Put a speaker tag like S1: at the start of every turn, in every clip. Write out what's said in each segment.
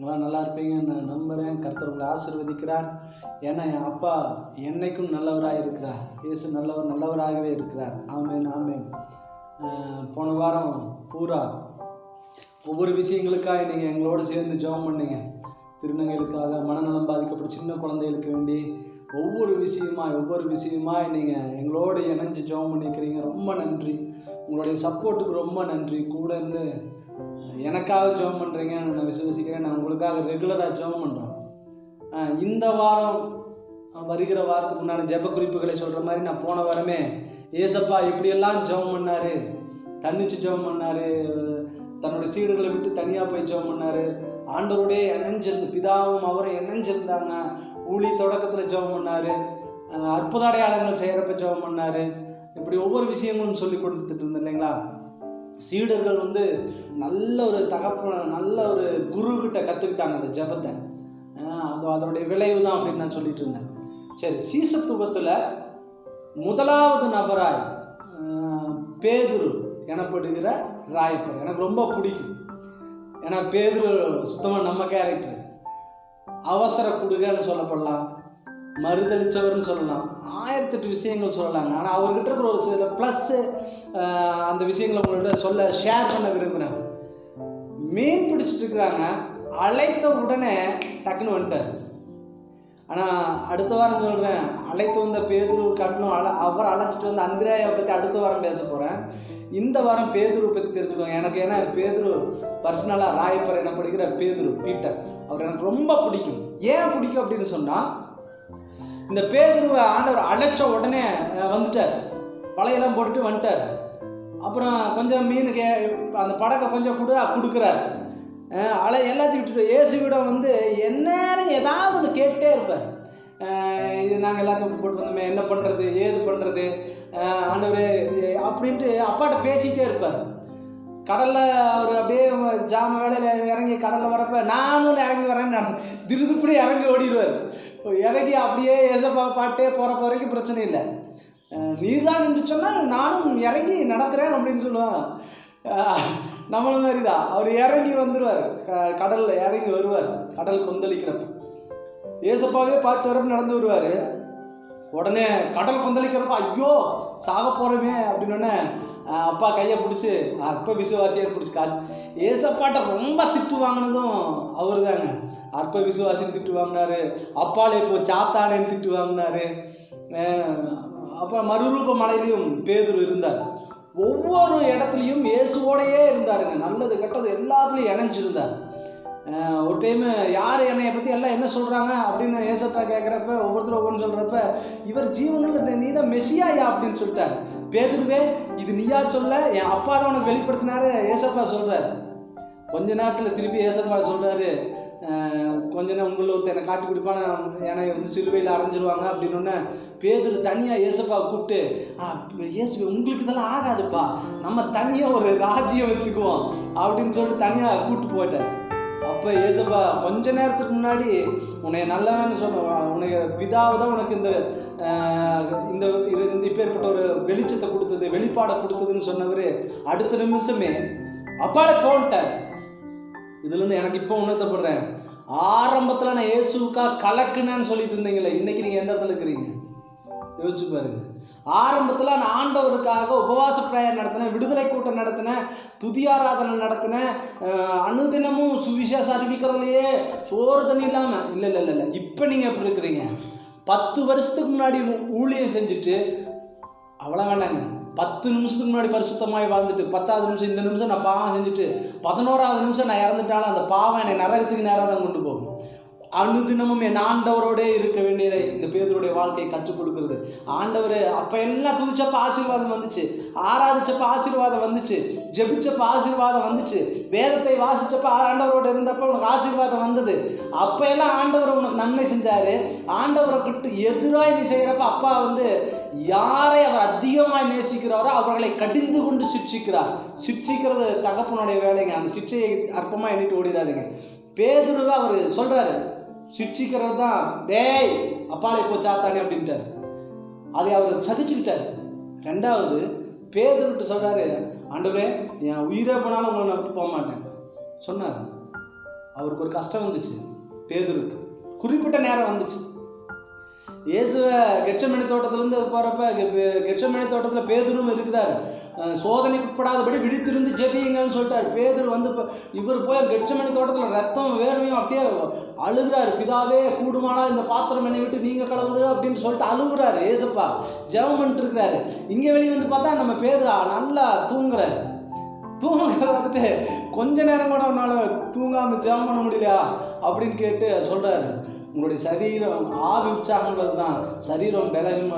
S1: நீங்களாம் நல்லா இருப்பீங்கன்னு நான் நம்புகிறேன். கர்த்தர் உங்களை ஆசீர்வதிக்கிறார். ஏன்னா என் அப்பா என்னைக்கும் நல்லவராக இருக்கிறார். இயேசு நல்லவராகவே இருக்கிறார். ஆமென், ஆமென். போன வாரம் பூரா ஒவ்வொரு விஷயங்களுக்காக நீங்கள் எங்களோடு சேர்ந்து ஜெபம் பண்ணீங்க. திருநங்கைகளுக்காக, மனநலம் பாதிக்கப்பட்ட சின்ன குழந்தைகளுக்கு வேண்டி ஒவ்வொரு விஷயமாய் நீங்கள் எங்களோடு இணைஞ்சு ஜெபம் பண்ணிக்கிறீங்க. ரொம்ப நன்றி. உங்களுடைய சப்போர்ட்டுக்கு ரொம்ப நன்றி. கூட இருந்து எனக்காக ஜெபம் பண்ணுறீங்கன்னு நான் விசுவசிக்கிறேன். நான் உங்களுக்காக ரெகுலராக ஜெபம் பண்ணுறோம். இந்த வாரம் வருகிற வாரத்துக்கு முன்னாடி ஜெப குறிப்புகளை சொல்கிற மாதிரி நான் போன வாரமே ஏசப்பா எப்படியெல்லாம் ஜெபம் பண்ணார், தன்னிச்சு ஜெபம் பண்ணார், தன்னுடைய சீடுகளை விட்டு தனியாக போய் ஜெபம் பண்ணார், ஆண்டவருடைய இணைஞ்சிருந்து பிதாவும் அவரை இணைஞ்சிருந்தாங்க, ஊழி தொடக்கத்தில் ஜெபம் பண்ணார், அற்புத அடையாளங்கள் செய்கிறப்ப ஜெபம் பண்ணார். இப்படி ஒவ்வொரு விஷயங்களும் சொல்லி கொடுத்துட்டு இருந்தேன் இல்லைங்களா. சீடர்கள் நல்ல ஒரு நல்ல ஒரு குருக்கிட்ட கற்றுக்கிட்டாங்க அந்த ஜெபத்தை. அதோடைய விளைவு தான் அப்படின்னு நான் சொல்லிட்டு இருந்தேன். சரி, சீசத்துவத்தில் முதலாவது நபராய் பேதுரு எனப்படுகிற ராயப்பர் எனக்கு ரொம்ப பிடிக்கும். ஏன்னா பேதுரு சுத்தமாக நம்ம கேரக்டர். அவசர குடுகன்னு சொல்லப்படலாம், மறுதளிச்சவர்னு சொல்லலாம், 1008 விஷயங்கள் சொல்லலாங்க. ஆனால் அவர்கிட்ட இருக்கிற ஒரு சில ப்ளஸ்ஸு அந்த விஷயங்களை உங்கள்கிட்ட ஷேர் பண்ண விரும்புகிறேன். மீன் பிடிச்சிட்டு இருக்கிறாங்க, அழைத்த உடனே டக்குன்னு வந்துட்டார். ஆனால் அடுத்த வாரம் சொல்கிறேன், அழைத்து வந்த பேதுரு கட்டணும், அவர் அழைச்சிட்டு வந்து அந்திராயை பற்றி அடுத்த வாரம் பேச போகிறேன். இந்த வாரம் பேதுரு பற்றி தெரிஞ்சுக்கோங்க. எனக்கு ஏன்னா பேதுரு பர்சனலாக ராயப்பர் எனப்படுகிற பேதுரு பீட்டர் அவர் எனக்கு ரொம்ப பிடிக்கும். ஏன் பிடிக்கும் அப்படின்னு சொன்னால், இந்த பேதுருவை ஆண்டவர் அழைச்ச உடனே வந்துட்டார், வலையெல்லாம் போட்டுட்டு வந்துட்டார். அப்புறம் கொஞ்சம் மீனுக்கு அந்த படகை கொஞ்சம் கொடுக்குறார். எல்லாத்தையும் விட்டுட்டு இயேசுவிடம் என்னன்னு ஏதாவது ஒன்று கேட்டே இருப்பார். இது நாங்கள் எல்லாத்தையும் போட்டு வந்தோமே, என்ன பண்ணுறது, ஏது பண்ணுறது ஆண்டவரே அப்படின்ட்டு அப்பாட்ட பேசிகிட்டே இருப்பார். கடலில் அவர் அப்படியே ஜாம வேலையில் இறங்கி கடலில் வரப்போ நானும் இறங்கி வரேன்னு திருதுப்படி இறங்கி ஓடிடுவார். இறங்கி அப்படியே ஏசப்பா பாட்டே போகிறப்ப வரைக்கும் பிரச்சனை இல்லை. நீர் தான் நின்று சொன்னால் நானும் இறங்கி நடக்கிறேன் அப்படின்னு சொல்லுவான். நம்மள மாதிரி தான் அவர் இறங்கி வந்துடுவார், கடலில் இறங்கி வருவார். கடல் கொந்தளிக்கிறப்ப ஏசப்பாவே பாட்டு வரப்ப நடந்து வருவார். உடனே கடல் கொந்தளிக்கிறப்ப ஐயோ சாக போகிறோமே அப்படின்னோடனே அப்பா கையை பிடிச்சி அற்ப விசுவாசியை பிடிச்சி காய்ச்சி ஏசப்பாட்ட ரொம்ப திட்டு வாங்கினதும் அவர் தாங்க. அற்ப விசுவாசின்னு திட்டு வாங்கினார், அப்பாலே இப்போ சாத்தானேன்னு திட்டு வாங்கினார். அப்புறம் மறுரூப மலையிலையும் பேதுரு இருந்தார். ஒவ்வொரு இடத்துலையும் இயேசுவோடையே இருந்தாருங்க. நல்லது கெட்டது எல்லாத்துலேயும் இணைஞ்சிருந்தார். ஒரு டைமு யார் என்னையை பற்றி எல்லாம் என்ன சொல்கிறாங்க அப்படின்னு ஏசப்பா கேட்குறப்ப ஒவ்வொருத்தரும் ஒவ்வொன்று சொல்கிறப்ப இவர் ஜீவனில் நீ தான் மெசியாயா அப்படின்னு சொல்லிட்டார். பேதுருவே இது நீயா சொல்ல, என் அப்பா தான் உனக்கு வெளிப்படுத்தினாரு ஏசப்பா சொல்கிறார். கொஞ்ச நேரத்தில் திருப்பி ஏசப்பா சொல்கிறாரு, கொஞ்ச நேரம் உங்களில் ஒருத்தர் என்னை காட்டி கொடுப்பான என்னை சிலுவையில் அரைஞ்சிருவாங்க அப்படின்னோடனே பேதுரு தனியாக ஏசப்பாவை கூப்பிட்டு ஏசு உங்களுக்கு இதெல்லாம் ஆகாதுப்பா, நம்ம தனியாக ஒரு ராஜ்யம் வச்சுக்குவோம் அப்படின்னு சொல்லிட்டு தனியாக கூப்பிட்டு போயிட்டார். அப்போ ஏசப்பா கொஞ்ச நேரத்துக்கு முன்னாடி உன்னை நல்லவன்னு சொன்ன, உனக்கு பிதாவை தான் உனக்கு இந்த இப்பேற்பட்ட ஒரு வெளிச்சத்தை கொடுத்தது, வெளிப்பாடை கொடுத்ததுன்னு சொன்னவர் அடுத்த நிமிஷமே அப்பாலே போன்ட்டார். இதுலேருந்து எனக்கு இப்போ உணர்த்தப்படுறேன். ஆரம்பத்தில் நான் இயேசுக்காக கலக்குனேன்னு சொல்லிட்டு இருந்தீங்களே, இன்னைக்கு நீங்கள் எந்த இடத்துல இருக்கிறீங்க யோசிச்சு பாருங்க. ஆரம்பத்தில் நான் ஆண்டவருக்காக உபவாச பிரேயர் நடத்தினேன், விடுதலை கூட்டம் நடத்தினேன், துதியாராதனை நடத்தினேன், அனுதினமும் சுவிசேஷம் அறிவிக்கிறதுலையே சோறு தண்ணி இல்லாமல் இல்லை. இப்போ நீங்கள் எப்படி இருக்கிறீங்க? 10 வருஷத்துக்கு முன்னாடி ஊழியம் செஞ்சுட்டு அவ்வளோ வேண்டாங்க, 10 நிமிஷத்துக்கு முன்னாடி பரிசுத்தமாய் வாழ்ந்துட்டு 10வது நிமிஷம் இந்த நிமிஷம் நான் பாவம் செஞ்சுட்டு 11வது நிமிஷம் நான் இறந்துட்டாலும் அந்த பாவம் என்னை நரகத்துக்கு நேராக தான் கொண்டு போகும். அனுதினமும் என் ஆண்டவரோடே இருக்க வேண்டியதை இந்த பேதுருடைய வாழ்க்கையை கற்றுக் கொடுக்குறது. ஆண்டவர் அப்போ எல்லாம் துதிச்சப்ப ஆசீர்வாதம் வந்துச்சு, ஆராதிச்சப்ப ஆசீர்வாதம் வந்துச்சு, ஜெபிச்சப்ப ஆசீர்வாதம் வந்துச்சு, வேதத்தை வாசிச்சப்ப ஆண்டவரோட இருந்தப்ப உனக்கு ஆசீர்வாதம் வந்தது. அப்போ எல்லாம் ஆண்டவர் உனக்கு நன்மை செஞ்சார். ஆண்டவரை கிட்ட எதிராக நீ செய்கிறப்ப அப்பா யாரை அவர் அதிகமாக நேசிக்கிறாரோ அவர்களை கடிந்து கொண்டு சிக்ஷிக்கிறது தகப்பனுடைய வேலைங்க. அந்த சிக்ஷையை அற்பமாக எண்ணிட்டு ஓடிடாதுங்க. பேதுருவை அவர் சொல்கிறாரு, சிக்ஷிக்கிறது தான், டேய் அப்பாலே போ சாத்தானே அப்படின்ட்டார். அதை அவர் சகிச்சுக்கிட்டார். 2வது பேதுருட்டு சொல்கிறாரு, ஆண்டவரே என் உயிரே போனாலும் உங்களை நான் போக மாட்டேன் சொன்னார். அவருக்கு ஒரு கஷ்டம் வந்துச்சு. பேதுருக்கு குறிப்பிட்ட நேரம் வந்துச்சு. இயேசுவை கெட்சமனே தோட்டத்திலேருந்து போகிறப்ப கெட்சமனே தோட்டத்தில் பேதுரும் இருக்கிறார். சோதனைக்கு உட்படாதபடி விழித்திருந்து ஜெபியுங்கன்னு சொல்லிட்டார். பேதுரு வந்து இவர் போய் கெட்சமனே தோட்டத்தில் ரத்தம் வேர்வையும் அப்படியே அழுகிறாரு. பிதாவே, கூடுமானால் இந்த பாத்திரம் என்னை விட்டு நீங்கள் கழுவுது அப்படின்னு சொல்லிட்டு அழுகுறாரு. ஏசப்பா ஜெபம் பண்ணிட்டு இருக்கிறாரு. இங்கே வெளியே வந்து பார்த்தா நம்ம பேதுரா நல்லா தூங்குறாரு. தூங்குறத வந்துட்டு கொஞ்ச நேரம் கூட அவனால் தூங்காமல் ஜெபம் பண்ண முடியலையா அப்படின்னு கேட்டு சொல்கிறாரு, உங்களுடைய சரீரம் ஆவி உற்சாகம் உள்ளது தான், சரீரம்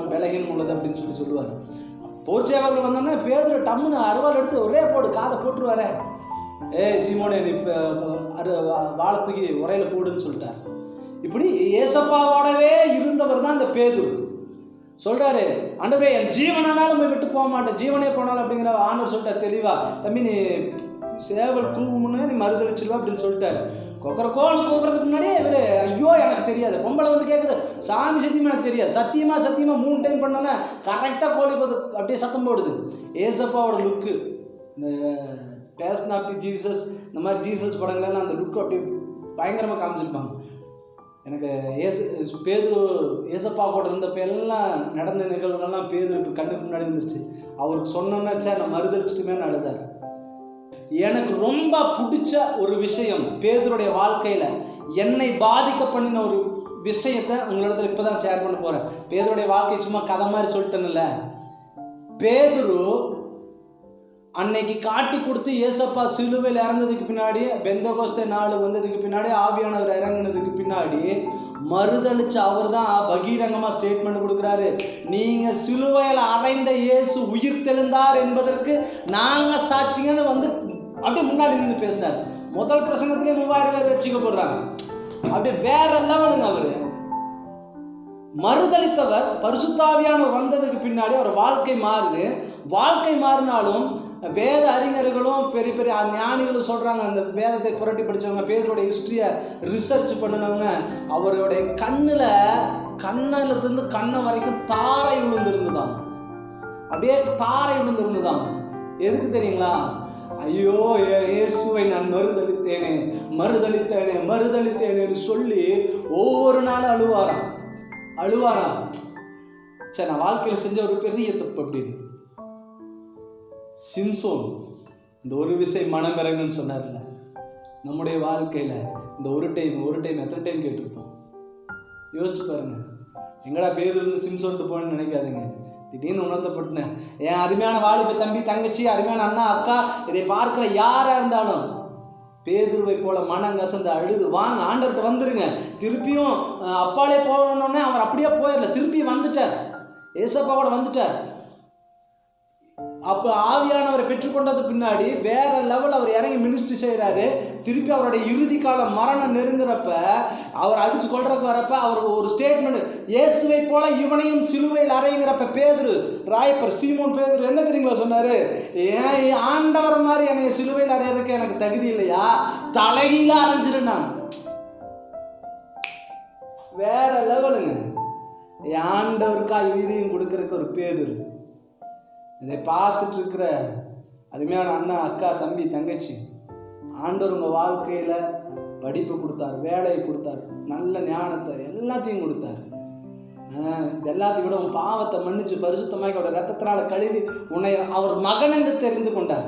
S1: பலகீனம் உள்ளது அப்படின்னு சொல்லுவார். போர்ச்சேவர்கள் வந்தோடனே பேதுரு டம்முன்னு அருவாள் எடுத்து ஒரே போடு, காதை போட்டுருவாரே, சீமோனே நீ வாழத்துக்கு உரையில போடுன்னு சொல்லிட்டார். இப்படி ஏசப்பாவோடவே இருந்தவர் தான் இந்த பேதுரு. சொல்றாரு, ஆண்டவரே என் ஜீவனானாலும் போய் விட்டு போக மாட்டேன், ஜீவனே போனாலும் அப்படிங்கிற ஆண்டவர் சொல்லிட்டார் தெளிவா. தம்பி நீ சேவல் கூவுமுன்னே நீ மறுதளிச்சிருவா அப்படின்னு சொல்லிட்டாரு. கோன்னு கூப்பிட்றதுக்கு முன்னாடியே இவர் ஐயோ எனக்கு தெரியாது, பொம்பளை வந்து கேட்குது சாமி சத்தியமாக எனக்கு தெரியாது, சத்தியமாக 3 டைம் பண்ணோன்னே கரெக்டாக கோழி போது அப்படியே சத்தம் போடுது. ஏசப்பாவோட லுக்கு, இந்த பேஷன் ஆஃப் தி ஜீசஸ், இந்த மாதிரி ஜீசஸ் படங்கள்லாம் அந்த லுக்கு அப்படியே பயங்கரமாக காமிச்சிருப்பாங்க. எனக்கு பேதுரு ஏசப்பா கூட இருந்தப்ப எல்லாம் நடந்த நிகழ்வுகள்லாம் பேதுரு இப்போ கண்ணுக்கு முன்னாடி வந்துருச்சு. அவருக்கு சொன்னோன்னா சார் நான் மறுதளிச்சுட்டுமே அழுதார். எனக்கு ரொம்ப பிடிச்ச ஒரு விஷயம் பேதுருடைய வாழ்க்கையில் என்னை பாதிக்க பண்ணின ஒரு விஷயத்தை உங்களிடத்துல இப்போ தான் ஷேர் பண்ண போகிறேன். பேதுருடைய வாழ்க்கை சும்மா கதை மாதிரி சொல்லிட்டேன்ல. பேதுரு அன்னைக்கு காட்டி கொடுத்து ஏசப்பா சிலுவையில் இறந்ததுக்கு பின்னாடி, பெந்தகோஸ்தே நாள் வந்ததுக்கு பின்னாடி, ஆவியானவர் இறங்கினதுக்கு பின்னாடி மறுதளிச்சு அவர் தான் பகீரங்கமாக ஸ்டேட்மெண்ட் கொடுக்குறாரு, நீங்கள் சிலுவையில் அறைந்த இயேசு உயிர் தெழுந்தார் என்பதற்கு நாங்கள் சாட்சிங்கன்னு வந்து அப்படியே முன்னாடி நின்று பேசினார். முதல் பிரசங்கத்திலே 3000 பேர் ரட்சிக்கப்படுறாங்க. அப்படியே வேற லெவலுங்க. அவர் மறுதளித்தவர் பரிசுத்தாவியானவர் வந்ததுக்கு பின்னாடி அவர் வாழ்க்கை மாறுது. வாழ்க்கை மாறினாலும் வேத அறிஞர்களும் பெரிய பெரிய ஞானிகளும் சொல்கிறாங்க, அந்த வேதத்தை புரட்டி படித்தவங்க, பேதுருடைய ஹிஸ்ட்ரியை ரிசர்ச் பண்ணினவங்க, அவருடைய கண்ணிலிருந்து கண்ணை வரைக்கும் தாரை விழுந்திருந்துதான். அப்படியே தாரை விழுந்திருந்துதான். எதுக்கு தெரியுங்களா? ஐயோ இயேசுவை நான் மறுதளித்தேனே சொல்லி ஒவ்வொரு நாளும் அழுவாராம். சரி, நான் வாழ்க்கையில் செஞ்ச ஒரு பெரிய தப்பு அப்படின்னு. சிம்சோன் இந்த ஒரு விஷயம் மனம் இறங்குன்னு சொன்னார்ல, நம்முடைய வாழ்க்கையில் இந்த ஒரு டைம் எத்தனை டைம் கேட்டிருப்போம்? யோசிச்சு பாருங்க. எங்கடா பேதுருந்து சிம்சோன்ட்டு போன்னு நினைக்காதுங்க. திடீர்னு உணர்த்தப்பட்டேன். என் அருமையான வாலிப தம்பி, தங்கச்சி, அருமையான அண்ணா, அக்கா, இதை பார்க்குற யாராக இருந்தாலும் பேதுருவை போல மனம் கசந்து அழுது வாங்க, ஆண்டவர்கிட்ட வந்துருங்க. திருப்பியும் அப்பாலே போகணுன்னே அவர் அப்படியே போயிடல, திருப்பி வந்துட்டார், ஏசப்பாவோட வந்துட்டார். அப்போ ஆவியானவரை பெற்றுக்கொண்டது பின்னாடி வேற லெவல் அவர் இறங்கி மினிஸ்ட்ரி செய்கிறாரு. திருப்பி அவருடைய இறுதி காலம் மரணம் நெருங்குறப்ப, அவர் அடிச்சு கொள்றதுக்கு வரப்ப அவர் ஒரு ஸ்டேட்மெண்ட், இயேசுவை போல இவனையும் சிலுவையில் அறைங்கிறப்ப பேதுரு ராயப்பர் சீமோன் பேதுரு என்ன தெரியுங்களா சொன்னாரு? ஏன் ஆண்டவர் மாதிரி என்னை சிலுவையில் அறையறதுக்கு எனக்கு தகுதி இல்லையா, தலைகீழ அரைஞ்சிரு நான். வேற லெவலுங்க. ஆண்டவருக்கா உயிரையும் கொடுக்கறதுக்கு ஒரு பேதுரு. இதை பார்த்துட்டு இருக்கிற அருமையான அண்ணா, அக்கா, தம்பி, தங்கச்சி, ஆண்டவர் உங்கள் வாழ்க்கையில் படிப்பு கொடுத்தார், வேலையை கொடுத்தார், நல்ல ஞானத்தை எல்லாத்தையும் கொடுத்தார். இது எல்லாத்தையும் விட உன் பாவத்தை மன்னிச்சு பரிசுத்தமாக்கி அவருடைய ரத்தத்தினால கழுவி உன்னை அவர் மகன் என்று தெரிந்து கொண்டார்.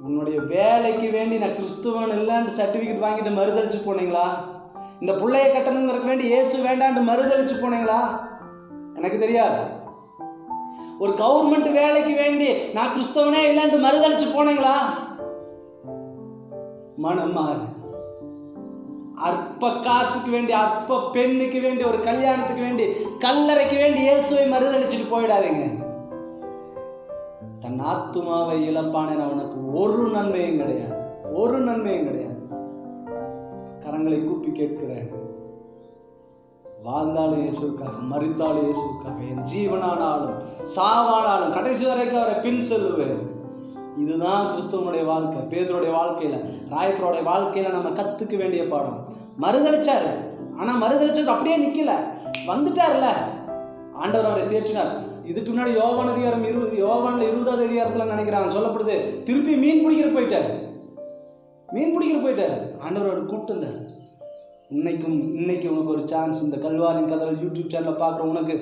S1: உன்னுடைய வேலைக்கு வேண்டி நான் கிறிஸ்துவன் இல்லைன்னு சர்டிஃபிகேட் வாங்கிட்டு மறுதளிச்சு போனீங்களா? இந்த பிள்ளையை கட்டணுங்கிறதுக்கு வேண்டி இயேசு வேண்டான்னு மறுதளிச்சு போனீங்களா? எனக்கு தெரியாது. ஒரு கவர்மெண்ட் வேலைக்கு வேண்டி நான் கிறிஸ்தவனே இல்லைன்ட்டு மறுதளிச்சு போனீங்களா? மனம் மாறு. அற்ப காசுக்கு வேண்டி, அற்ப பெண்ணுக்கு வேண்டி, ஒரு கல்யாணத்துக்கு வேண்டி, கல்லறைக்கு வேண்டி இயேசுவை மறுதளிச்சுட்டு போயிடாதீங்க. தன் ஆத்துமாவை இழப்பானேன் அவனுக்கு ஒரு நன்மையும் கிடையாது. கரங்களை கூப்பி கேட்கிறேன், வாழ்ந்தாலும் இயேசுக்காக, மரித்தாலும் இயேசுக்காக, என் ஜீவனானாலும் சாவானாலும் கடைசி வரைக்கும் அவரை பின் செல்லுவேன். இதுதான் கிறிஸ்துவனுடைய வாழ்க்கை. பேதுருடைய வாழ்க்கையில், ராயப்பருடைய வாழ்க்கையில் நம்ம கற்றுக்க வேண்டிய பாடம். மறுதளிச்சாரு, ஆனால் மறுதளிச்சது அப்படியே நிற்கல, வந்துட்டார்ல. ஆண்டவர் அவரை தேற்றினார். இதுக்கு முன்னாடி யோவான் அதிகாரம் 20வது அதிகாரத்தில் நினைக்கிறாங்க சொல்லப்படுது, திருப்பி மீன் பிடிக்கிற போயிட்டார். மீன் பிடிக்கிற போயிட்டார். ஆண்டவர் அவர் கூப்பிட்டு இருந்தார். இன்னைக்கு உனக்கு ஒரு சான்ஸ். இந்த கல்வாரின் கதல் யூடியூப் சேனலில் பார்க்குற உனக்கு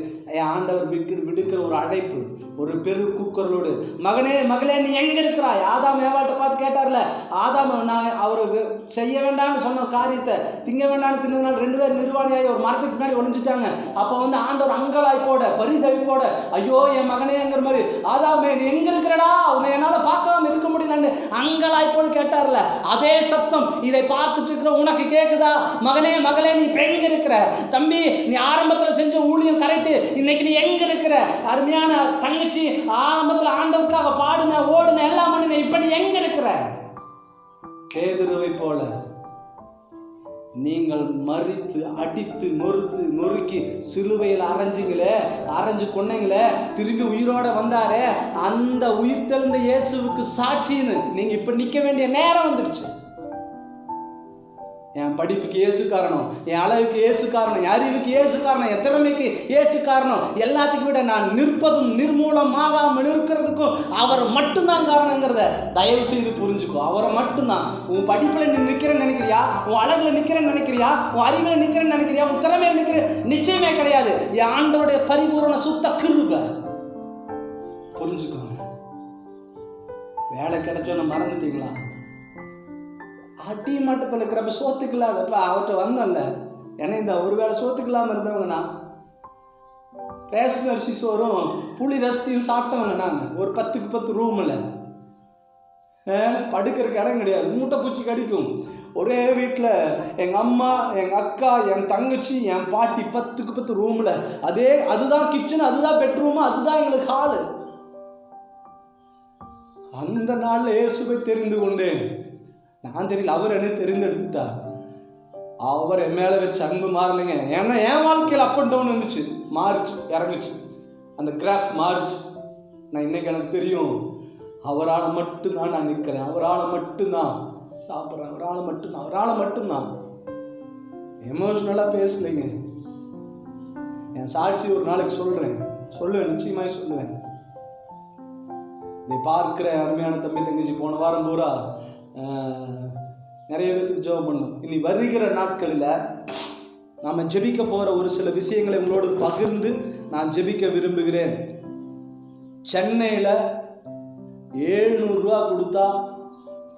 S1: ஆண்டவர் விடுக்கிற ஒரு அழைப்பு, ஒரு பெரு கூக்குரலோடு, மகனே மகளே நீ எங்கே இருக்கிறாய்? ஆதாம் ஏவாட்ட பார்த்து கேட்டார்ல, ஆதாம் நான் அவர் செய்ய வேண்டாம்னு சொன்ன காரியத்தை திங்க வேண்டாம்னு தின்னதுனால 2 பேர் நிர்வாணியாகி ஒரு மரத்துக்கு பின்னாடி ஒழிஞ்சிட்டாங்க. அப்போ வந்து ஆண்டவர் அங்கலாய்ப்போட பரிதவிப்போட, ஐயோ என் மகனேங்கிற மாதிரி, ஆதாமே நீ எங்கே இருக்கிறடா, உன்னை என்னால் பார்க்காம இருக்க முடியலன்னு அங்கலாய்ப்போடு கேட்டார்ல, அதே சத்தம் இதை பார்த்துட்டு இருக்கிற உனக்கு கேட்குதா? மகனே மகளே நீ எங்க இருக்கிற? தம்பி நீ ஆரம்பத்தில் செஞ்ச ஊழியம் கரெக்டு, இன்னைக்கு நீ எங்க இருக்கிற? அருமையான தங்கச்சி, ஆரம்பத்தில் ஆண்டவருக்காக பாடுன ஓடுன எல்லாம் பண்ணின, இப்ப நீ எங்க இருக்கிற? பேதுருவை போல நீங்கள் மறித்து அடித்து நொறுக்கி சிலுவையில் அரைஞ்சு கொன்னீங்களே, திரும்பி உயிரோட வந்தாரே, அந்த உயிர் தெழுந்த இயேசுவுக்கு சாட்சின்னு நீங்க இப்ப நிக்க வேண்டிய நேரம் வந்துருச்சு. என் படிப்புக்கு இயேசு காரணம், என் அழகுக்கு இயேசு காரணம், என் அறிவுக்கு இயேசு காரணம், என் திறமைக்கு இயேசு காரணம், எல்லாத்துக்கும் விட நான் நிற்பதும் நிர்மூலமாகாமல் இருக்கிறதுக்கும் அவர் மட்டும்தான் காரணங்கிறத தயவு செய்து புரிஞ்சுக்கோ. அவரை மட்டும்தான். உன் படிப்பில் நீ நிற்கிறேன்னு நினைக்கிறியா? உன் அழகுல நிற்கிறேன்னு நினைக்கிறியா? உன் அறிவில் நிற்கிறேன்னு நினைக்கிறியா? உன் திறமையில் நிற்கிற நிச்சயமே கிடையாது. என் ஆண்டவருடைய பரிபூரண சுத்த கிருபை. புரிஞ்சுக்கோங்க. வேலை கிடைச்சோன்னு மறந்துட்டீங்களா? அடி மட்டத்தில் இருக்கிறப்ப சோத்துக்கு இல்லாதப்ப அவர்கிட்ட வந்தோம்ல, ஏன்னா இந்த ஒரு வேளை சோத்துக்கு இல்லாமல் இருந்தவங்கண்ணா, ரேஷன் அரிசி சோறும் புளி ரசத்தையும் சாப்பிட்டவங்க நாங்கள். ஒரு 10க்கு 10 ரூமில் படுக்கிறதுக்கு இடம் கிடையாது, மூட்டை பூச்சி கடிக்கும். ஒரே வீட்டில் எங்கள் அம்மா, எங்கள் அக்கா, என் தங்கச்சி, என் பாட்டி, 10க்கு 10 ரூமில். அதுதான் கிச்சன், அதுதான் பெட்ரூமு, அதுதான் எங்களுக்கு ஹாலு. அந்த நாளில் இயேசுவை தெரிந்து கொண்டேன். நான் தெரியல, அவர் என்ன தெரிந்தெடுத்துட்டார். அவர் என் மேலே வச்ச அன்பு மாறலைங்க. ஏன்னா என் வாழ்க்கையில் அப் அண்ட் டவுன் வந்துச்சு, மாறிச்சு, இறங்குச்சு, அந்த கிராப் மாறிச்சு. நான் இன்னைக்கு எனக்கு தெரியும், அவரால் மட்டும்தான் நான் நிற்கிறேன், அவரால் மட்டும்தான் சாப்பிட்றேன், அவரால் மட்டும்தான். எமோஷனலாக பேசலைங்க. என் சாட்சி ஒரு நாளைக்கு சொல்லுவேன், நிச்சயமாக சொல்லுவேன். இதை பார்க்கிற அருமையான தம்பி தங்கச்சி, போன வாரம் பூரா நிறைய பேருக்கு ஜெபம் பண்ணோம். இனி வருகிற நாட்களில் நாம் ஜெபிக்க போகிற ஒரு சில விஷயங்களை உங்களோடு பகிர்ந்து நான் ஜெபிக்க விரும்புகிறேன். சென்னையில் 700 ரூபா கொடுத்தா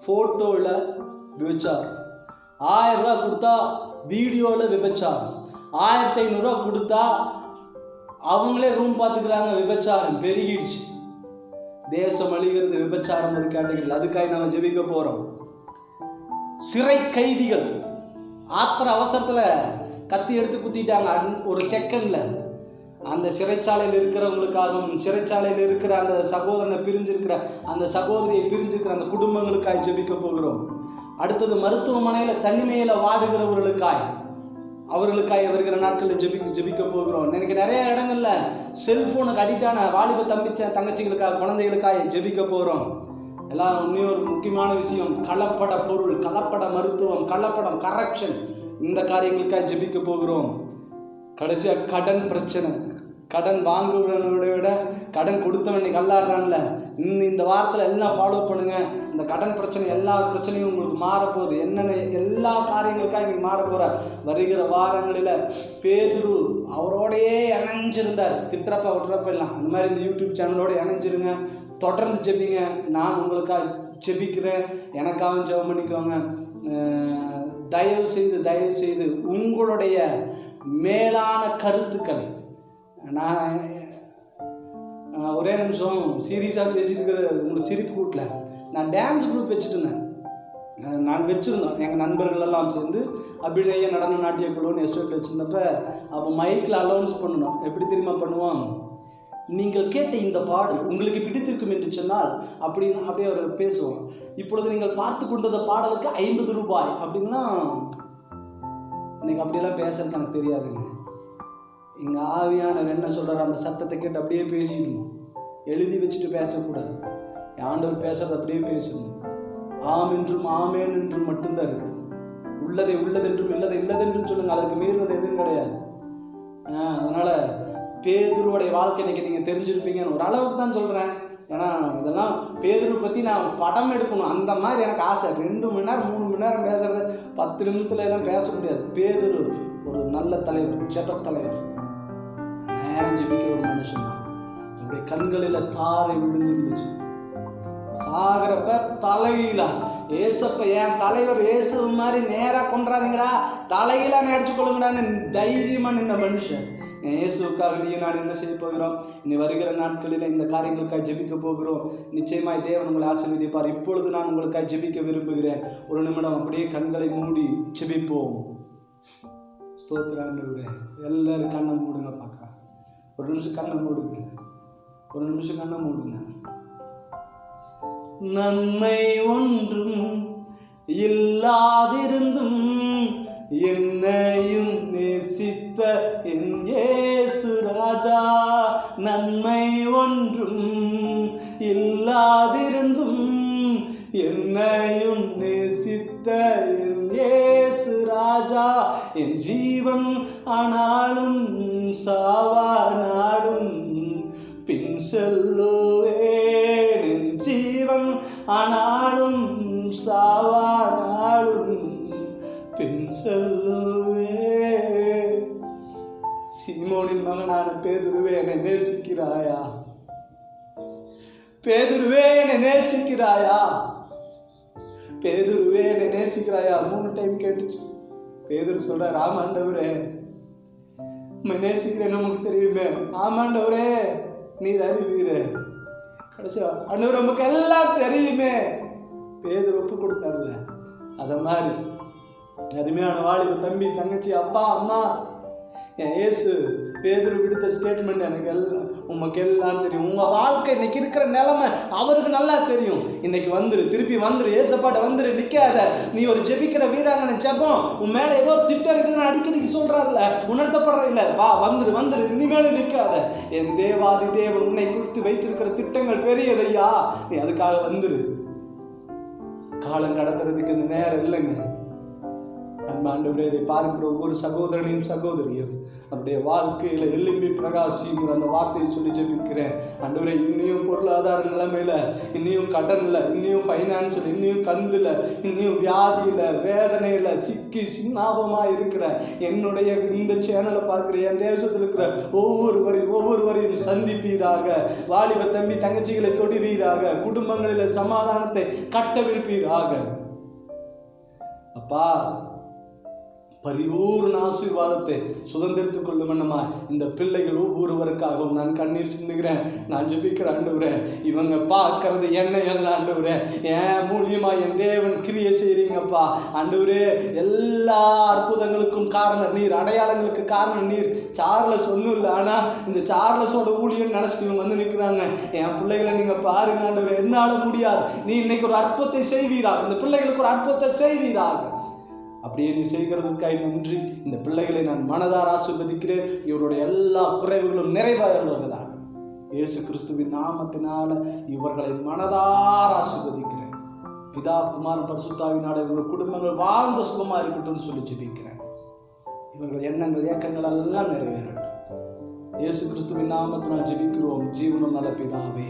S1: ஃபோட்டோவில் விபச்சாரம், 1000 ரூபா கொடுத்தா வீடியோவில் விபச்சாரம், 1500 ரூபா கொடுத்தா அவங்களே ரூம் பார்த்துக்கிறாங்க. விபச்சாரம் பெருகிடுச்சு. தேசம் அழிகிறது, விபச்சாரம் ஒரு கேட்டகரி. அதுக்காக நம்ம ஜெபிக்க போகிறோம். சிறை கைதிகள் ஆத்திர அவசரத்தில் கத்தி எடுத்து குத்திட்டாங்க ஒரு செகண்டில். அந்த சிறைச்சாலையில் இருக்கிறவங்களுக்காகவும், சிறைச்சாலையில் இருக்கிற அந்த சகோதரனை பிரிஞ்சிருக்கிற அந்த சகோதரியை பிரிஞ்சிருக்கிற அந்த குடும்பங்களுக்காய் ஜெபிக்க போகிறோம். அடுத்தது மருத்துவமனையில் தனிமையில் அவர்களுக்காய் வருகிற நாட்களில் ஜெபிக்க போகிறோம். எனக்கு நிறைய இடங்கள்ல செல்ஃபோனுக்கு அடிக்டான வாலிப தங்கச்சிகளுக்காக, குழந்தைகளுக்காக ஜெபிக்க போகிறோம். எல்லாம் இன்னும் ஒரு முக்கியமான விஷயம், கலப்பட பொருள், கலப்பட மருத்துவம், கலப்படம், கரப்ஷன், இந்த காரியங்களுக்காக ஜெபிக்க போகிறோம். கடைசியாக கடன் பிரச்சனை. கடன் வாங்குறவனை விட கடன் கொடுத்தவன் கல்லாடுறான்ல, இந்த வாரத்தில் எல்லாம் ஃபாலோ பண்ணுங்க. இந்த கடன் பிரச்சனை, எல்லா பிரச்சனையும் உங்களுக்கு மாறப்போகுது. என்னென்ன எல்லா காரியங்களுக்காக இன்னைக்கு மாற போகிறார். வருகிற வாரங்களில் பேதுரு அவரோடையே இணைஞ்சிருந்தார். திட்டுறப்ப விட்டுறப்ப எல்லாம் அந்த மாதிரி இந்த யூடியூப் சேனலோடு இணைஞ்சிருங்க. தொடர்ந்து ஜெபிங்க. நான் உங்களுக்காக ஜெபிக்கிறேன். எனக்காக ஜெபம் பண்ணிக்கோங்க. தயவு செய்து உங்களுடைய மேலான கருத்துக்களை, நான் ஒரே நிமிஷம் சீரியஸாக பேசியிருக்கிறது உங்களுக்கு சிரிப்பு கூட்டல. நான் டான்ஸ் குரூப் வச்சுருந்தேன். வச்சுருந்தோம் எங்கள் நண்பர்களெல்லாம் சேர்ந்து அபிநய நடன நாட்டிய குழுன்னு எஸ்டேட்டில் வச்சுருந்தப்ப, அப்போ மைக்கில் அலௌன்ஸ் பண்ணணும். எப்படி தெரியுமா பண்ணுவோம்? நீங்கள் கேட்ட இந்த பாடல் உங்களுக்கு பிடித்திருக்கும் என்று சொன்னால் அப்படியே அவர் பேசுவோம். இப்பொழுது நீங்கள் பார்த்து கொண்டத பாடலுக்கு 50 ரூபாய் அப்படின்னா, இன்னைக்கு அப்படியெல்லாம் பேசுறதுக்கு எனக்கு தெரியாதுங்க. எங்கள் ஆவியானவர் என்ன சொல்கிறார் அந்த சத்தத்தை கேட்டு அப்படியே பேசிடணும். எழுதி வச்சுட்டு பேசக்கூடாது. ஆண்டவர் பேசுறது அப்படியே பேசணும். ஆம் என்றும் ஆமேன் என்றும் மட்டும்தான் இருக்குது. உள்ளதை உள்ளதென்றும் இல்லதென்றும் சொல்லுங்க. அதுக்கு மீறினது எதுவும் கிடையாது. அதனால் பேதுருவோடைய வாழ்க்கை இன்னைக்கு நீங்கள் தெரிஞ்சிருப்பீங்கன்னு ஒரு அளவுக்கு தான் சொல்கிறேன். ஏன்னா இதெல்லாம் பேதுரு பற்றி நான் படம் எடுக்கணும், அந்த மாதிரி எனக்கு ஆசை. 2 மணி நேரம் 3 மணி நேரம் பேசுறது 10 நிமிஷத்துல எல்லாம் பேச முடியாது. பேதுரு ஒரு நல்ல தலைவர், ஜெப தலைவர், நேரம் ஜெபிக்கிற ஒரு மனுஷன். அவருடைய கண்களில் தாரை விழுந்துருந்துச்சு. சாகிறப்ப தலையில ஏசப்ப, என் தலைவர் இயேசு மாதிரி நேராக கொண்டாதீங்கடா, தலையில அடிச்சு கொள்ளுங்கடான்னு தைரியமா நின்ன மனுஷன். என் இயேசுக்காக நீ நான் என்ன செய்ய போகிறோம்? இனி வருகிற நாட்களில் இந்த காரியங்களுக்காக ஜெபிக்க போகிறோம். நிச்சயமாய் தேவன் உங்களை ஆசீர்வதிப்பார். இப்பொழுது நான் உங்களுக்காக ஜெபிக்க விரும்புகிறேன். ஒரு நிமிடம் அப்படியே கண்களை மூடி ஜெபிப்போம். ஸ்தோத்திராண்டவரே. எல்லாரும் கண்ணை மூடுங்க பார்க்கலாம். ஒரு நிமிஷம் கண்ணை மூடுங்க, ஒரு நிமிஷம் கண்ணை மூடுங்க. நன்மை ஒன்றும் இல்லாதிருந்தும் என்னையும் நேசித்த என் இயேசு ராஜா, நன்மை ஒன்றும் இல்லாதிருந்தும் என்னையும் நேசித்த என் இயேசு ராஜா, என் ஜீவன் ஆனாலும் சாவானாலும் பின் செல்லுவேன், என் ஜீவன் ஆனாலும் சாவானாலும் பின் செல்லுவேன். சீமோனின் மகனான பேதுருவே, என்னை நேசிக்கிறாயா? பேதுருவே, என்னை நேசிக்கிறாயா? பேதுருவே, என்னை நேசிக்கிறாயா? 3 டைம் கேட்டுச்சு. பேதுரு சொல்ற, ஆமாண்டவரே உம்மை நேசிக்கிறேன்னு நமக்கு தெரியுமே. ஆமாண்டவரே நீர் அறிவீரே. கடைசியா ஆண்டவர் நமக்கு எல்லாம் தெரியுமே. பேதுரு ஒப்பு கொடுத்தாருல, அத மாதிரி அருமையான வாலிப தம்பி, தங்கச்சி, அப்பா, அம்மா, என் இயேசு பேதுரு விடுத்த ஸ்டேட்மெண்ட் எனக்கு எல்லாம் உமக்கு எல்லாம் தெரியும். உங்கள் வாழ்க்கை இன்னைக்கு இருக்கிற நிலைமை அவருக்கு நல்லா தெரியும். இன்னைக்கு வந்துரு, திருப்பி வந்துரு, ஏசப்பாட்ட வந்துரு, நிற்காத. நீ ஒரு ஜெபிக்கிற வீராங்கனை, ஜெபம் உன் மேலே ஏதோ ஒரு திட்டம் இருக்குதுன்னு அடிக்கடிக்கு சொல்கிறாருல்ல, உணர்த்தப்படுற இல்லை, வா வந்துரு வந்துரு, இனிமேலும் நிற்காத. என் தேவாதி தேவன் உன்னை குறித்து வைத்திருக்கிற திட்டங்கள் பெரியதையா, நீ அதுக்காக வந்துரு. காலம் கடத்துறதுக்கு இந்த நேரம் இல்லைங்க. ஆண்டவரே, இதை பார்க்கிற ஒவ்வொரு சகோதரனையும் சகோதரியும் நம்முடைய வாழ்க்கையில எழும்பி பிரகாசிங்கிற அந்த வார்த்தையை சொல்லி ஜெபிக்கிறேன். ஆண்டவரே, இன்னையும் பொருளாதார நிலைமையில, இன்னையும் கடன்ல, இன்னையும் ஃபைனான்ஸில், இன்னையும் கந்துல, இன்னையும் வியாதியில, வேதனையில சிக்கி சின்னாபமா இருக்கிற என்னுடைய இந்த சேனலை பார்க்கிற என் தேசத்தில் இருக்கிற ஒவ்வொருவரையும் சந்திப்பீராக. வாலிப தம்பி தங்கச்சிகளை தொடுவீராக. குடும்பங்களில சமாதானத்தை கட்டவிழ்ப்பீராக. அப்பா, பரிபூர்ண ஆசீர்வாதத்தை சுதந்திரத்துக் கொள்ளும் என்னமா இந்த பிள்ளைகள் ஒவ்வொருவருக்காகவும் நான் கண்ணீர் சிந்துகிறேன். நான் ஜெபிக்கிறேன் ஆண்டவரே, இவங்க பார்க்கறது என்னை அல்ல ஆண்டவரே, என் மூலியமா என் தேவன் கிரியை செய்றீங்கப்பா. ஆண்டவரே, எல்லா அற்புதங்களுக்கும் காரணம் நீர், அடையாளங்களுக்கு காரணம் நீர். சார்லஸ் ஒன்றும் இல்லை, ஆனால் இந்த சார்லஸோட ஊழியம் நினச்சிட்டு இவங்க வந்து நிற்கிறாங்க. என் பிள்ளைகளை நீங்கள் பாருங்க ஆண்டவரே, என்னால் முடியாது, நீ இன்னைக்கு ஒரு அற்புதத்தை செய்வீராக, இந்த பிள்ளைகளுக்கு ஒரு அற்புதத்தை செய்வீராக. அப்படியே நீ செய்கிறதுக்காக நன்றி. இந்த பிள்ளைகளை நான் மனதார ஆசீர்வதிக்கிறேன். இவருடைய எல்லா குறைவுகளும் நிறைவேறுவதாக இயேசு கிறிஸ்துவின் நாமத்தினால இவர்களை மனதார ஆசீர்வதிக்கிறேன். பிதா, குமாரன், பரிசுத்தாவினால இவர்கள் குடும்பங்கள் வாழ்ந்த சுகமா இருக்கட்டும் சொல்லி ஜெபிக்கிறேன். இவர்கள் எண்ணங்கள் ஏக்கங்கள் எல்லாம் நிறைவேறட்டும். இயேசு கிறிஸ்துவின் நாமத்தினால் ஜெபிக்கிறோம் ஜீவனும் நல்ல பிதாவே.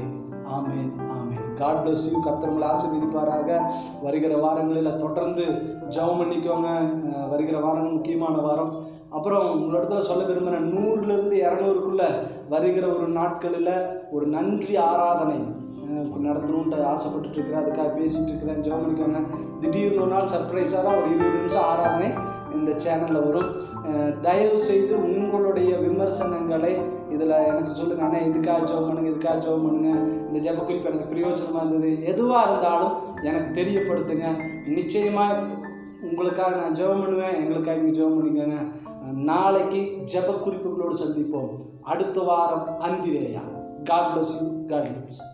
S1: ஆமேன், ஆமேன். God bless you. கர்த்தர் உங்களை ஆசீர்வதிப்பாராக. வருகிற வாரங்களில் தொடர்ந்து ஜெபம் பண்ணிக்கோங்க. வருகிற வாரம் முக்கியமான வாரம். அப்புறம் உங்களிடத்துல சொல்ல விரும்புகிறேன், 100லேருந்து 200க்குள்ள வருகிற ஒரு நாட்களில் ஒரு நன்றி ஆராதனை நடத்தணுன்ட்டு ஆசைப்பட்டுட்டு இருக்கிறேன். அதுக்காக பேசிகிட்டு இருக்கிறேன். ஜெபம் பண்ணிக்கோங்க. திடீர்னு ஒரு நாள் சர்ப்ரைஸாக ஒரு 20 நிமிஷம் ஆராதனை இந்த சேனலில் வரும். தயவு செய்து உங்களுடைய விமர்சனங்களை இதில் எனக்கு சொல்லுங்கள். ஆனால் இதுக்காக ஜெபம் பண்ணுங்கள், இதுக்காக ஜெபம் பண்ணுங்கள், இந்த ஜெப குறிப்பு எனக்கு பிரயோஜனமாக இருந்தது, எதுவாக இருந்தாலும் எனக்கு தெரியப்படுத்துங்க. நிச்சயமாக உங்களுக்காக நான் ஜெபம் பண்ணுவேன், எங்களுக்காக நீங்கள் ஜெபம் பண்ணிக்கோங்க. நாளைக்கு ஜெப குறிப்புகளோடு சந்திப்போம். அடுத்த வாரம் Andrea. God bless you. God plus.